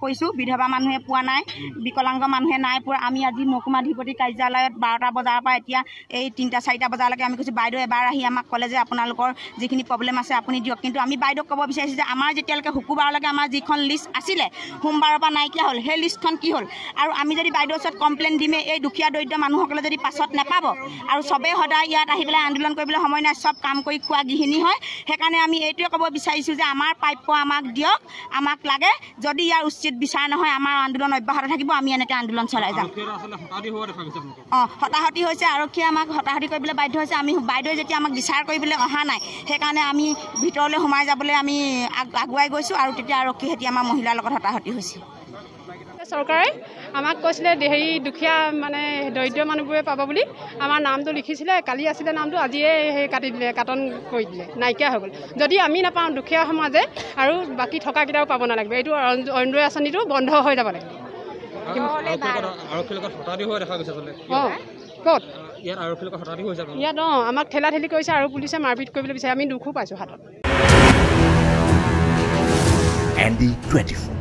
কৈছো বিধৱা মানুহে পোৱা নাই বিকলাংগ মানুহে নাই পোৱা আমি আজি মহকুমাধিপতি কাৰ্যালয়ত 12টা বজাৰ পৰা এতিয়া এই 3টা 4টা বজালৈকে আমি কৈছো বাইদেউ এবাৰ আহি আমাক ক'লে যে আপোনালোকৰ যিখিনি প্ৰব্লেম আছে আপুনি দিয়ক কিন্তু আমি বাইদেউক ক'ব বিচাৰিছো যে আমাৰ যেতিয়ালৈকে শুকুৰবাৰলৈকে আমাৰ যিখন লিষ্ট আছিলে সোমবাৰৰ পৰা নাইকিয়া হ'ল সেই লিষ্টখন কি হ'ল আৰু আমি যদি বাইদেউৰ ওচৰত কমপ্লেইন দিমে এই দুখীয়া দৰিদ্ৰ মানুহসকলে যদি পাছত নাপাব আৰু সবে সদায় ইয়াত আহি পেলাই আন্দোলন কৰিবলৈ সময় নাই সব কাম কৰি খোৱা গৃহিণী হয় সেইকাৰণে আমি এইটোৱে ক'ব বিচাৰিছো যে আমাৰ প্ৰাপ্য আমাক দিয়ক আমাক লাগে যদি ইয়াৰ উচিত বিচাৰ নহয় আমাৰ আন্দোলন অব্যাহত থাকিব আমি এনেকৈ আন্দোলন চলাই যাম হতাহতি হৈছে আৰক্ষীয়ে আমাক হতাহতি কৰিবলৈ বাধ্য হৈছে আমি বাইদেৱে যেতিয়া আমাক বিচাৰ কৰিবলৈ অহা নাই সেইকাৰণে আমি ভিতৰলৈ সোমাই যাবলৈ আমি আগুৱাই গৈছোঁ আৰু তেতিয়া আৰক্ষী হেতি আমাৰ মহিলাৰ লগত হতাহতি হৈছে চৰকাৰে আমাক কৈছিলে হেৰি দুখীয়া মানে দৰিদ্ৰ মানুহবোৰে পাব বুলি আমাৰ নামটো লিখিছিলে কালি আছিলে নামটো আজিয়ে সেই কাটি দিলে কাটন কৰি দিলে নাইকিয়া হৈ গ'ল যদি আমি নাপাওঁ দুখীয়া সমাজে আৰু বাকী থকাকেইটাও পাব নালাগিব এইটো অৰুণোদয় আঁচনিটো বন্ধ হৈ যাব লাগিব ক'ত ইয়াত আমাক ঠেলা ঠেলি কৰিছে আৰু পুলিচে মাৰপিট কৰিবলৈ বিচাৰে আমি দুখো পাইছোঁ হাতত ND24